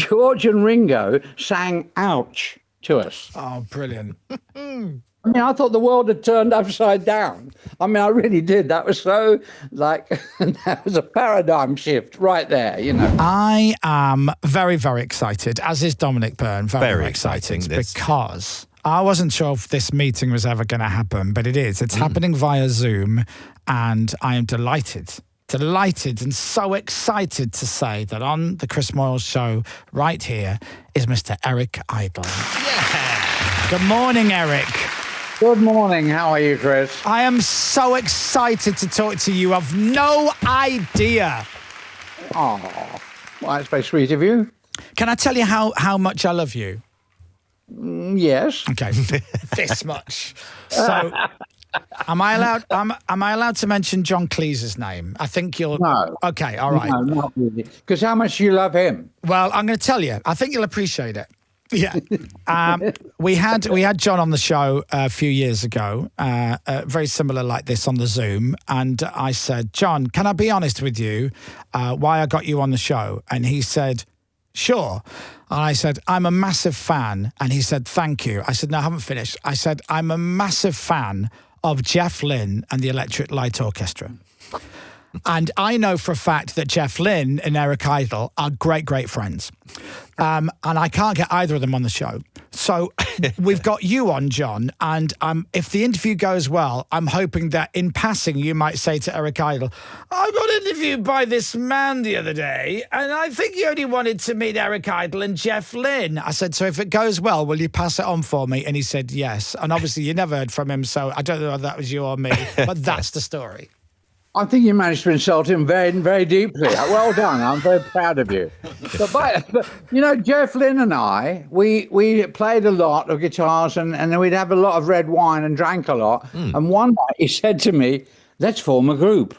George and Ringo sang "Ouch" to us. Oh, brilliant. I mean, I thought the world had turned upside down. I mean, I really did. That was so, like, that was a paradigm shift right there, you know. I am very, very excited, as is Dominic Byrne, very excited, because I wasn't sure if this meeting was ever going to happen, but it is. It's happening via Zoom, and I am delighted and so excited to say that on the Chris Moyles Show right here is Mr. Eric Idle. Yeah. Good morning, Eric. Good morning. How are you, Chris? I am so excited to talk to you. I've no idea. Oh, well, that's very sweet of you. Can I tell you how much I love you? Yes. Okay, this much. So, am I allowed to mention John Cleese's name? I think you'll. No. Okay, all right. No, not really. Because how much do you love him? Well, I'm going to tell you. I think you'll appreciate it. Yeah. We had John on the show a few years ago, very similar like this on the Zoom. And I said, John, can I be honest with you why I got you on the show? And he said, sure. And I said, I'm a massive fan. And he said, thank you. I said, no, I haven't finished. I said, I'm a massive fan of Jeff Lynne and the Electric Light Orchestra. And I know for a fact that Jeff Lynne and Eric Idle are great, great friends. And I can't get either of them on the show. So we've got you on, John. And if the interview goes well, I'm hoping that in passing, you might say to Eric Idle, I got interviewed by this man the other day, and I think he only wanted to meet Eric Idle and Jeff Lynne. I said, so if it goes well, will you pass it on for me? And he said, yes. And obviously you never heard from him, so I don't know whether that was you or me, but that's the story. I think you managed to insult him very, very deeply. Well done. I'm very proud of you. But you know, Jeff Lynne and I, we played a lot of guitars and then we'd have a lot of red wine and drank a lot. And one night he said to me, let's form a group.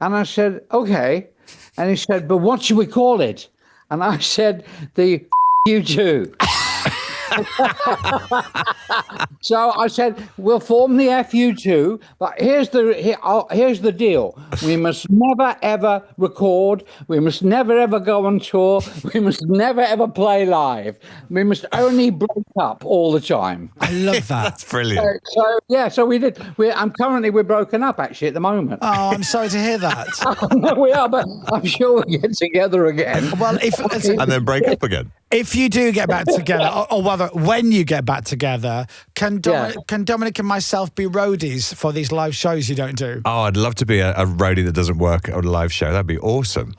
And I said, okay. And he said, but what should we call it? And I said, the you two. So I said, we'll form the FU2, but here's the deal. We must never, ever record. We must never, ever go on tour. We must never, ever play live. We must only break up all the time. I love that. That's brilliant. So we did. We're broken up, actually, at the moment. Oh, I'm sorry to hear that. No, we are, but I'm sure we'll get together again. Well, And then break up again. If you do get back together, or rather, when you get back together, can Dominic and myself be roadies for these live shows you don't do? Oh, I'd love to be a roadie that doesn't work at a live show. That'd be awesome.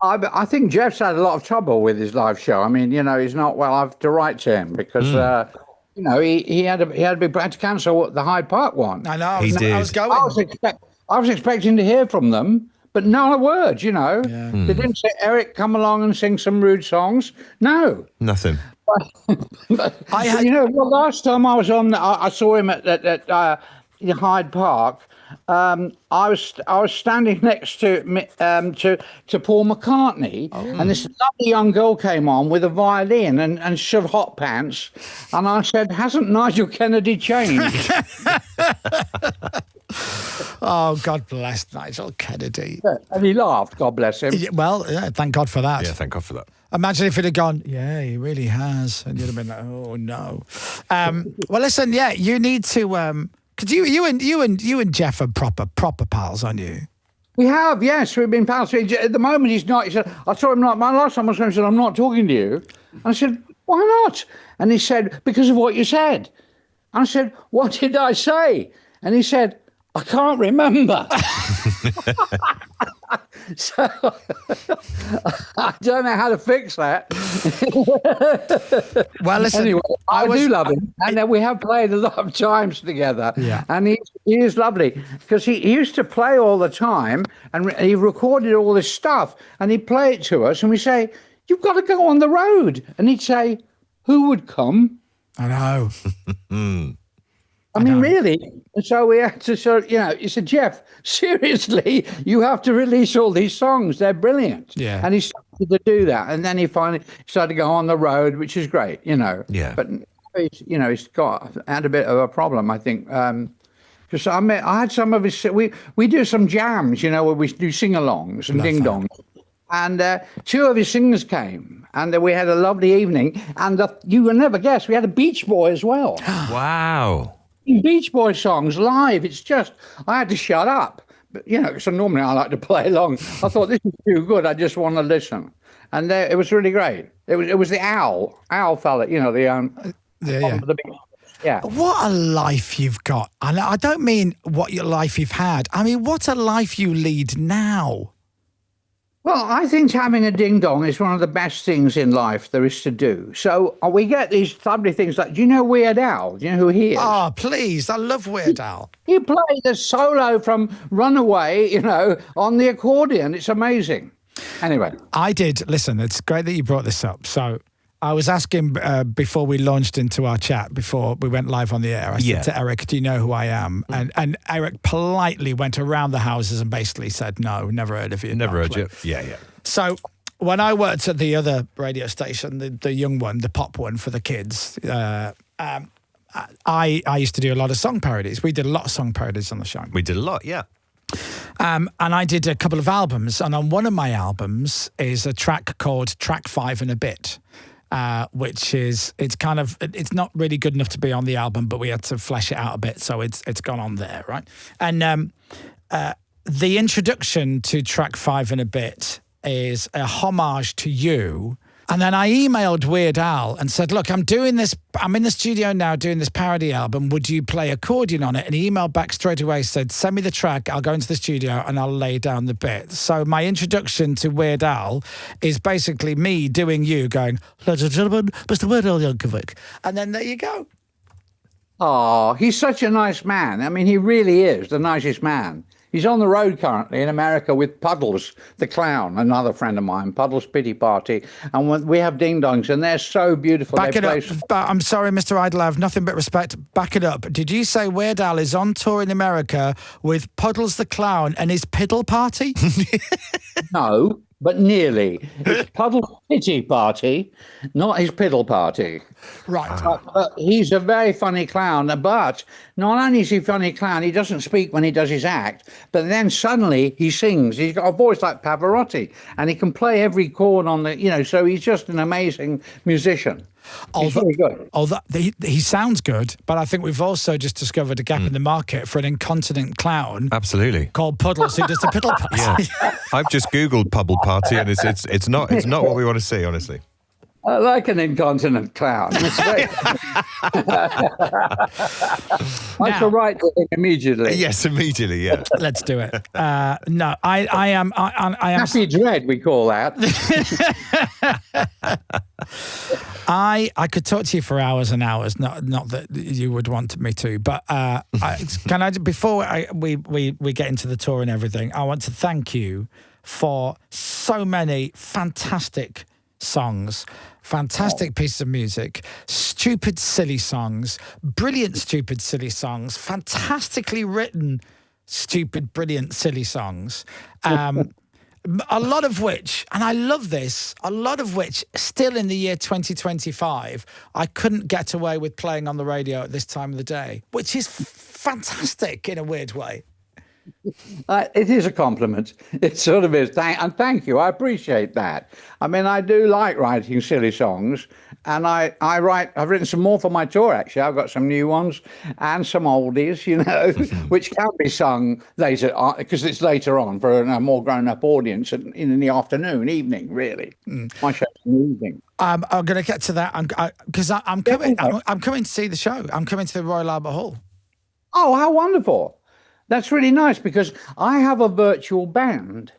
I think Jeff's had a lot of trouble with his live show. I mean, you know, he's not well. I have to write to him because, you know, he had to cancel the Hyde Park one. I know. He did. I was going. I was expecting to hear from them, but not a word. You know, they didn't say, Eric, come along and sing some rude songs. No, Nothing. but you know, the last time I was on, I saw him at Hyde Park. I was standing next to Paul McCartney, and this lovely young girl came on with a violin and sort of hot pants, and I said, "Hasn't Nigel Kennedy changed?" Oh, God bless Nigel Kennedy. Yeah, and he laughed. God bless him. Well, yeah, thank God for that. Yeah, thank God for that. Imagine if it had gone, yeah, he really has, and you'd have been like, oh no. Well, listen, yeah, you need to. Because you and Jeff are proper pals, aren't you? We have, yes, we've been pals. At the moment, he's not. He said, I saw him not. My last time I saw him, he said, I'm not talking to you. And I said, why not? And he said, because of what you said. And I said, what did I say? And he said, I can't remember. So I don't know how to fix that. Well, listen, anyway, I do love him, and then we have played a lot of times together. Yeah. And he is lovely because he used to play all the time, and he recorded all this stuff, and he'd play it to us, and we say, "You've got to go on the road," and he'd say, "Who would come?" I know. I mean, really? And so we had to sort of, you know, he said, Jeff, seriously, you have to release all these songs. They're brilliant. Yeah. And he started to do that. And then he finally started to go on the road, which is great, you know. Yeah. But, you know, he's had a bit of a problem, I think. Because I had some of his, we do some jams, you know, where we do sing-alongs and ding-dongs. And two of his singers came, and we had a lovely evening. And you will never guess, we had a Beach Boy as well. Wow. Beach Boy songs live. It's just, I had to shut up. But, so normally I like to play along. I thought, this is too good. I just want to listen. And it was really great. It was the owl fella, the yeah. What a life you've got. And I don't mean what your life you've had. I mean, what a life you lead now. Well, I think having a ding-dong is one of the best things in life there is to do. So we get these lovely things like, do you know Weird Al? Do you know who he is? Oh, please. I love Weird Al. He played the solo from Runaway, on the accordion. It's amazing. Anyway. I did. Listen, it's great that you brought this up. So I was asking before we launched into our chat, before we went live on the air, I said to Eric, do you know who I am? And Eric politely went around the houses and basically said, no, never heard of you. Never heard you. Yeah. So when I worked at the other radio station, the young one, the pop one for the kids, I used to do a lot of song parodies. We did a lot of song parodies on the show. We did a lot, yeah. And I did a couple of albums. And on one of my albums is a track called Track 5 and a Bit. Which is, it's not really good enough to be on the album, but we had to flesh it out a bit, so it's gone on there, right? And the introduction to Track 5 and a Bit is a homage to you. And then I emailed Weird Al and said, look, I'm in the studio now doing this parody album. Would you play accordion on it? And he emailed back straight away, said, send me the track. I'll go into the studio and I'll lay down the bit. So my introduction to Weird Al is basically me doing you going, ladies and gentlemen, Mr. Weird Al Yankovic. And then there you go. Oh, he's such a nice man. I mean, he really is the nicest man. He's on the road currently in America with Puddles, the clown, another friend of mine, Puddles Pity Party. And we have ding-dongs, and they're so beautiful. Back it up. I'm sorry, Mr. Idle, I have nothing but respect. Back it up. Did you say Weird Al is on tour in America with Puddles the Clown and his Piddle Party? No, but nearly. It's Puddles Pity Party, not his Piddle Party. Right. But he's a very funny clown. But not only is he a funny clown, he doesn't speak when he does his act, but then suddenly he sings. He's got a voice like Pavarotti, and he can play every chord on the, so he's just an amazing musician. He's really good. He sounds good, but I think we've also just discovered a gap in the market for an incontinent clown. Absolutely. Called Puddles, who does the Piddle Party. Yeah. I've just Googled Puddle Party, and it's not what we want to see, honestly. I like an incontinent clown. It's very... I shall write to him immediately. Yes, immediately, yeah. Let's do it. No, I am... Happy Dread, we call that. I could talk to you for hours and hours, not that you would want me to, but before we get into the tour and everything, I want to thank you for so many fantastic songs, fantastic pieces of music, stupid, silly songs, brilliant, stupid, silly songs, fantastically written, stupid, brilliant, silly songs. A lot of which, and I love this, a lot of which still in the year 2025, I couldn't get away with playing on the radio at this time of the day, which is fantastic in a weird way. It is a compliment. It sort of is. And thank you. I appreciate that. I mean, I do like writing silly songs, and I've written some more for my tour, actually. I've got some new ones and some oldies, which can be sung later on, because it's later on for a more grown-up audience in the evening, really. My show's in the evening. I'm going to get to that because I'm coming to see the show. I'm coming to the Royal Albert Hall. Oh, how wonderful. That's really nice, because I have a virtual band.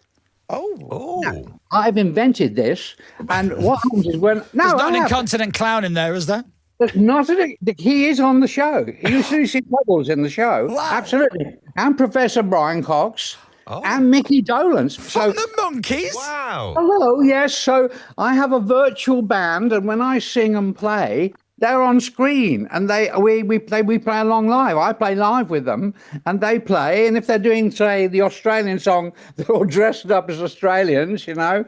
Oh. Now, I've invented this, and what happens is when... There's not an incontinent clown in there, is there? There's not he is on the show. You used to see Bubbles in the show. Wow. Absolutely. And Professor Brian Cox and Mickey Dolenz. From the Monkeys? Wow. Hello, yes. So I have a virtual band, and when I sing and play, They're on screen, and we play along live. I play live with them, and they play. And if they're doing, say, the Australian song, they're all dressed up as Australians, you know,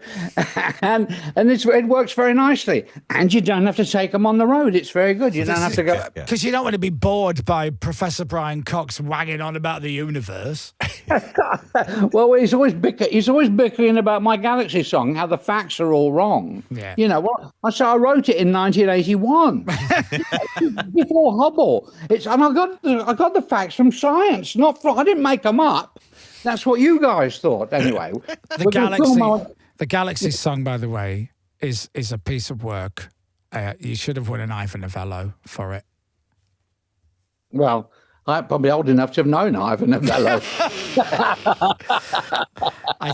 and it works very nicely. And you don't have to take them on the road. It's very good. You don't have to go because you don't want to be bored by Professor Brian Cox wagging on about the universe. Well, he's always bickering about my Galaxy song, how the facts are all wrong. Yeah. You know what? So I wrote it in 1981. Before Hubble, and I got the facts from science, I didn't make them up. That's what you guys thought, anyway. The Galaxy song, by the way, is a piece of work. You should have won an Ivor Novello for it. Well, I'm probably old enough to have known Ivor Novello. I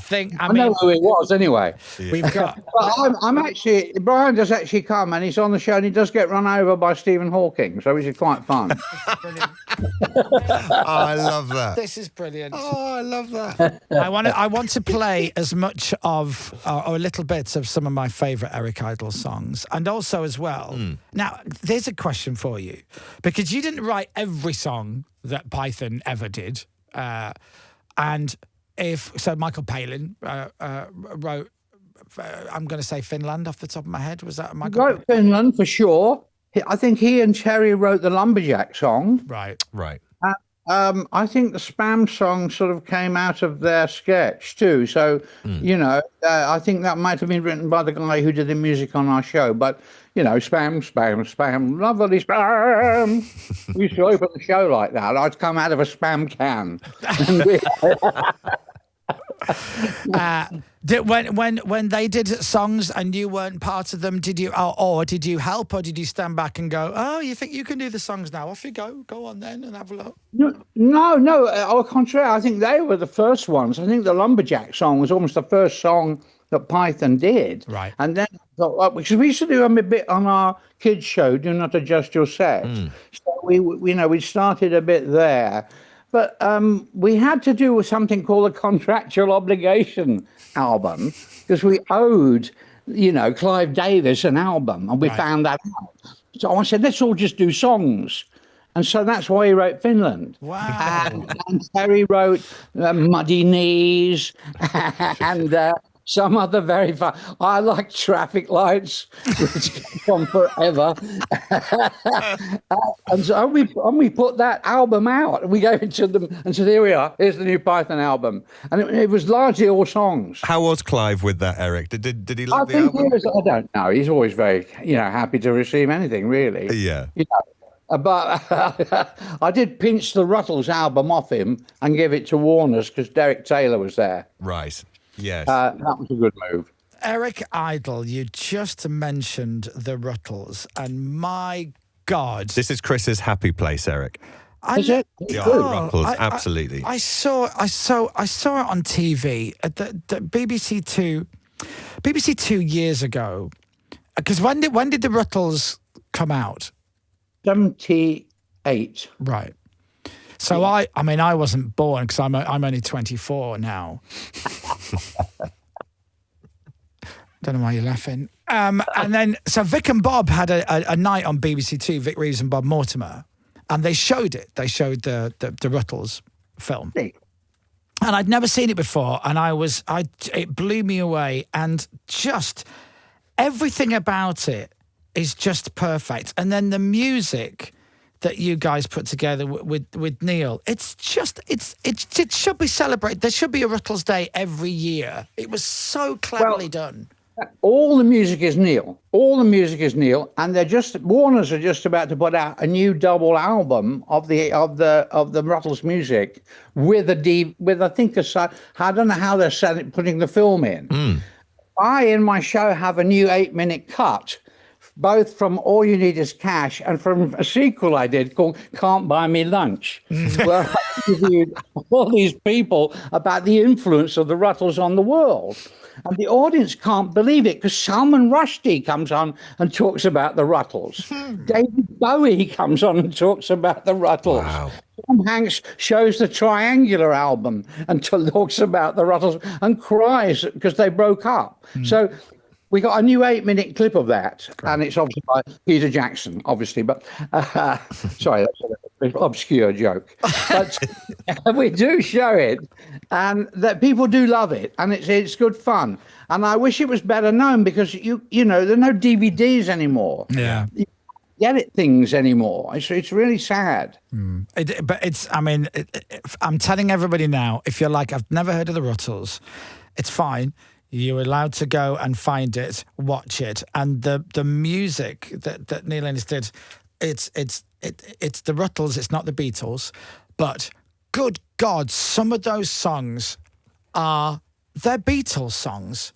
know who it was anyway. We've got. But I'm actually, Brian does actually come, and he's on the show, and he does get run over by Stephen Hawking, so which is quite fun. Oh, I love that. This is brilliant. Oh, I love that. I want to play as much of or a little bit of some of my favourite Eric Idle songs, and also as well. Now, there's a question for you, because you didn't write every song that Python ever did, and Michael Palin wrote. I'm going to say Finland off the top of my head. Was that Michael? Wrote Finland for sure. I think he and Terry wrote the Lumberjack song. Right. I think the Spam song sort of came out of their sketch too. So, you know, I think that might have been written by the guy who did the music on our show. But, you know, spam, lovely spam. We used to open the show like that. I'd come out of a spam can. When they did songs and you weren't part of them, did you help, or did you stand back and go, oh, you think you can do the songs now? Off you go on then and have a look. No. Au contraire, I think they were the first ones. I think the Lumberjack song was almost the first song that Python did. Right. And then, because we used to do a bit on our kids' show, Do Not Adjust Your Set. So we started a bit there. But we had to do with something called a contractual obligation album, because we owed, Clive Davis an album, and we found that out. So I said, let's all just do songs. And so that's why he wrote Finland. Wow. And Terry wrote Muddy Knees and some other very fun. I like Traffic Lights, which goes on forever. And so we put that album out, and we gave it to them, and said, here we are, here's the new Python album. And it was largely all songs. How was Clive with that, Eric? Did he love the I think album? I don't know. He's always very, happy to receive anything, really. Yeah. But I did pinch the Rutles album off him and give it to Warner's because Derek Taylor was there. Right. Yes. That was a good move. Eric Idle, you just mentioned the Rutles, and my God. This is Chris's happy place, Eric. Is it? Yeah, Rutles, absolutely. I saw it on TV at the BBC Two years ago. Because when did the Rutles come out? 78. Right. So I wasn't born because I'm only 24 now. Don't know why you're laughing. And then so Vic and Bob had a night on BBC Two, Vic Reeves and Bob Mortimer, and they showed it. They showed the Rutles film, and I'd never seen it before, and it blew me away, and just everything about it is just perfect. And then the music that you guys put together with Neil, it should be celebrated. There should be a Rutles Day every year. It was so cleverly done. All the music is Neil. And Warner's are just about to put out a new double album of the Rutles music with I think I don't know how they're putting the film in. I in my show have a new 8-minute cut, both from All You Need Is Cash and from a sequel I did called Can't Buy Me Lunch, where I interviewed all these people about the influence of the Rutles on the world. And the audience can't believe it because Salman Rushdie comes on and talks about the Rutles. David Bowie comes on and talks about the Rutles. Wow. Tom Hanks shows the Triangular album and talks about the Rutles and cries because they broke up. So We got a new 8-minute clip of that, and it's obviously by Peter Jackson, obviously. But sorry, that's a bit obscure joke. But we do show it, and that people do love it, and it's good fun. And I wish it was better known because you know there are no DVDs anymore. Yeah. You can't get things anymore. It's really sad. But it's, I mean, I'm telling everybody now, if you're like, I've never heard of the Rutles, it's fine. You're allowed to go and find it, watch it, and the music that Neil Innes did, it's the Rutles, it's not the Beatles, but good God, some of those songs they're Beatles songs.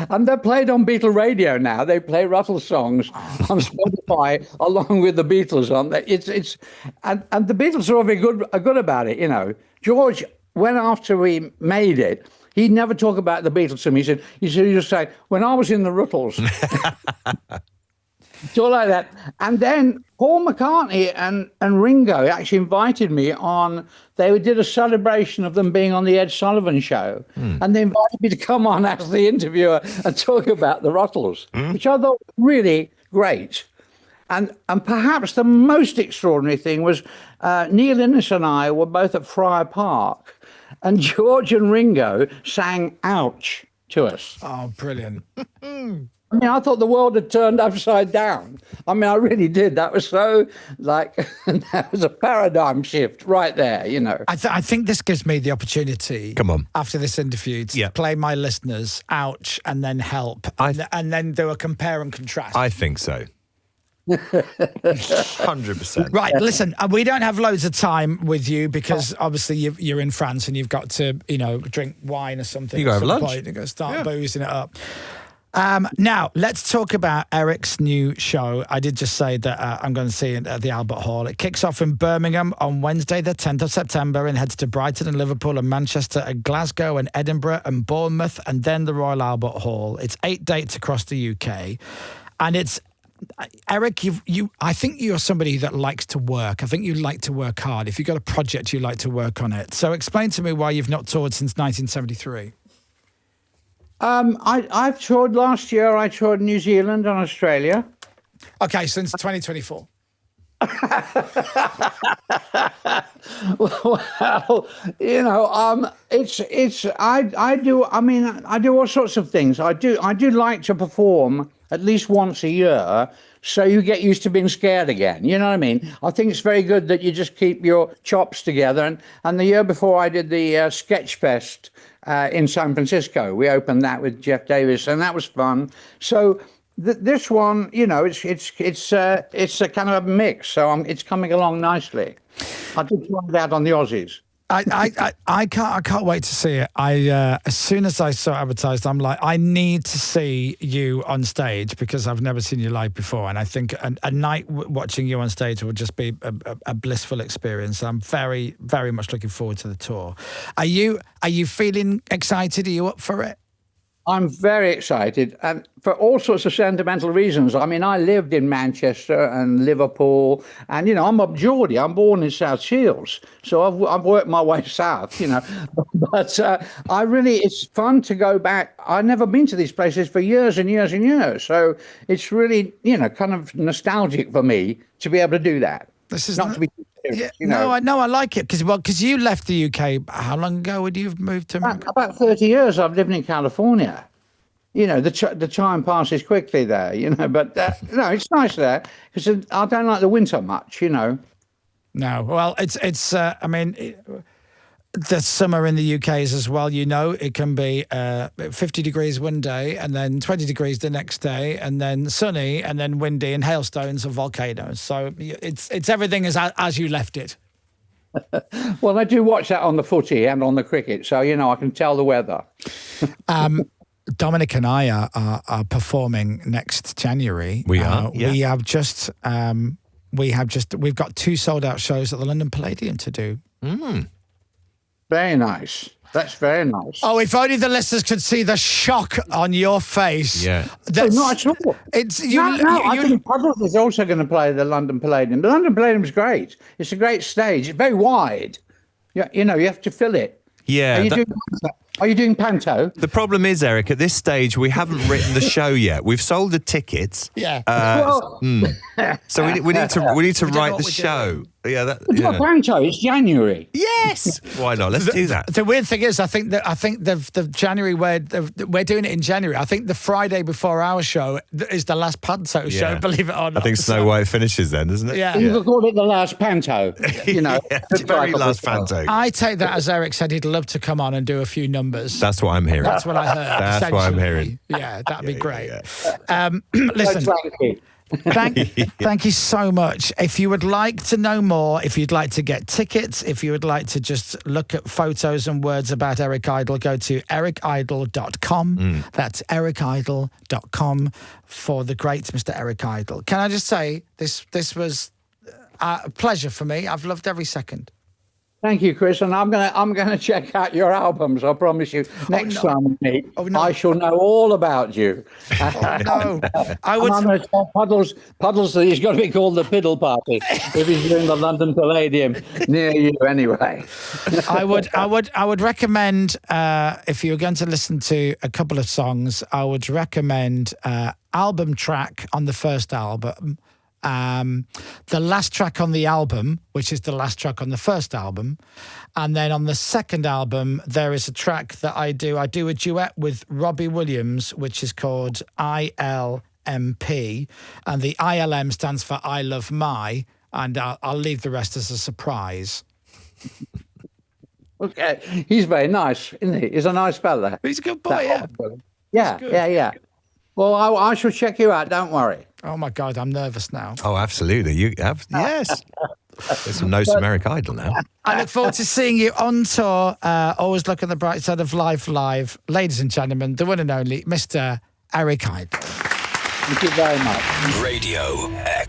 And they're played on Beatle radio now. They play Rutles songs on Spotify along with the Beatles on there. And the Beatles are very good about it. You know, George, when after we made it, he'd never talk about the Beatles to me. He just say, when I was in the Rutles. So like that. And then Paul McCartney and Ringo actually invited me on, they did a celebration of them being on the Ed Sullivan Show. And they invited me to come on as the interviewer and talk about the Rutles, which I thought was really great. And perhaps the most extraordinary thing was Neil Innes and I were both at Friar Park, and George and Ringo sang "Ouch" to us. Oh, brilliant. I mean, I thought the world had turned upside down. I mean, I really did. That was so, like, that was a paradigm shift right there, you know. I think this gives me the opportunity, Come on, after this interview, to play my listeners "Ouch" and then "Help," and then do a compare and contrast. I think so. 100%. Right, listen, we don't have loads of time with you because obviously you're in France and you've got to, drink wine or something. You go have lunch. You're going to start boozing it up. Now, let's talk about Eric's new show. I did just say that I'm going to see it at the Albert Hall. It kicks off in Birmingham on Wednesday, the 10th of September, and heads to Brighton and Liverpool and Manchester and Glasgow and Edinburgh and Bournemouth and then the Royal Albert Hall. It's 8 dates across the UK. And it's, Eric, I think you're somebody that likes to work. I think you like to work hard. If you've got a project, you like to work on it. So explain to me why you've not toured since 1973. I've toured last year. I toured New Zealand and Australia. Okay, since 2024. Well, I do all sorts of things. I do like to perform at least once a year, so you get used to being scared again. You know what I mean? I think it's very good that you just keep your chops together. And the year before, I did the Sketch Fest in San Francisco. We opened that with Jeff Davis, and that was fun. So this one, it's a kind of a mix. So it's coming along nicely. I did try that on the Aussies. I can't wait to see it. As soon as I saw it advertised, I'm like, I need to see you on stage because I've never seen you live before, and I think a night watching you on stage will just be a blissful experience. I'm very, very much looking forward to the tour. Are you feeling excited? Are you up for it? I'm very excited, and for all sorts of sentimental reasons. I mean, I lived in Manchester and Liverpool, and I'm a Geordie. I'm born in South Shields, so I've worked my way south. But it's fun to go back. I've never been to these places for years and years and years, so it's really kind of nostalgic for me to be able to do that. This is not to be. Yeah, no, I like it because you left the UK. How long ago would you have moved to America? About 30 years. I've lived in California. The time passes quickly there. But no, it's nice there because I don't like the winter much. No, well, it's. I mean, the summer in the UK is as well. It can be 50 degrees one day and then 20 degrees the next day, and then sunny and then windy and hailstones and volcanoes. So it's everything as you left it. Well, I do watch that on the footy and on the cricket, so I can tell the weather. Dominic and I are performing next January. We are. Yeah. We've got 2 sold out shows at the London Palladium to do. Very nice. That's very nice. Oh, if only the listeners could see the shock on your face. Yeah. Not at all. I think Puddles is also going to play the London Palladium. The London Palladium is great. It's a great stage. It's very wide. You have to fill it. Yeah. Are you doing panto? The problem is, Eric, at this stage, we haven't written the show yet. We've sold the tickets. Yeah. So we need to write know the what we're show. Yeah, that, It's not panto. It's January. Yes. Why not? Let's do that. The weird thing is, I think the January we're doing it in January. I think the Friday before our show is the last panto show. Yeah. Believe it or not. I think Snow White finishes then, doesn't it? Yeah. You could call it the last panto. You know, Yeah, the very last panto. I take that as Eric said he'd love to come on and do a few numbers. That's what I'm hearing. That's what I heard. That's what I'm hearing. Yeah, that'd be great. Yeah. Listen, Thank you. thank you so much. If you would like to know more, if you'd like to get tickets, if you would like to just look at photos and words about Eric Idle, go to ericidle.com. That's ericidle.com for the great Mr. Eric Idle. Can I just say, this was a pleasure for me. I've loved every second. Thank you, Chris. And I'm gonna check out your albums. I promise you. Next time we meet, I shall know all about you. No, I would. I'm going to tell Puddles that he's got to be called the Piddle Party if he's doing the London Palladium near you anyway. I would recommend if you're going to listen to a couple of songs, I would recommend album track on the first album. The last track on the album, which is the last track on the first album. And then on the second album, there is a track that I do a duet with Robbie Williams, which is called ILMP. And the ILM stands for I Love My. And I'll leave the rest as a surprise. Okay. He's very nice, isn't he? He's a nice fella. He's a good boy, yeah. Yeah. Well, I shall check you out. Don't worry. Oh, my God, I'm nervous now. Oh, absolutely. You have, yes. There's some notes from Eric Idle now. I look forward to seeing you on tour. Always look on the bright side of life live. Ladies and gentlemen, the one and only Mr. Eric Idle. Thank you very much. Radio X.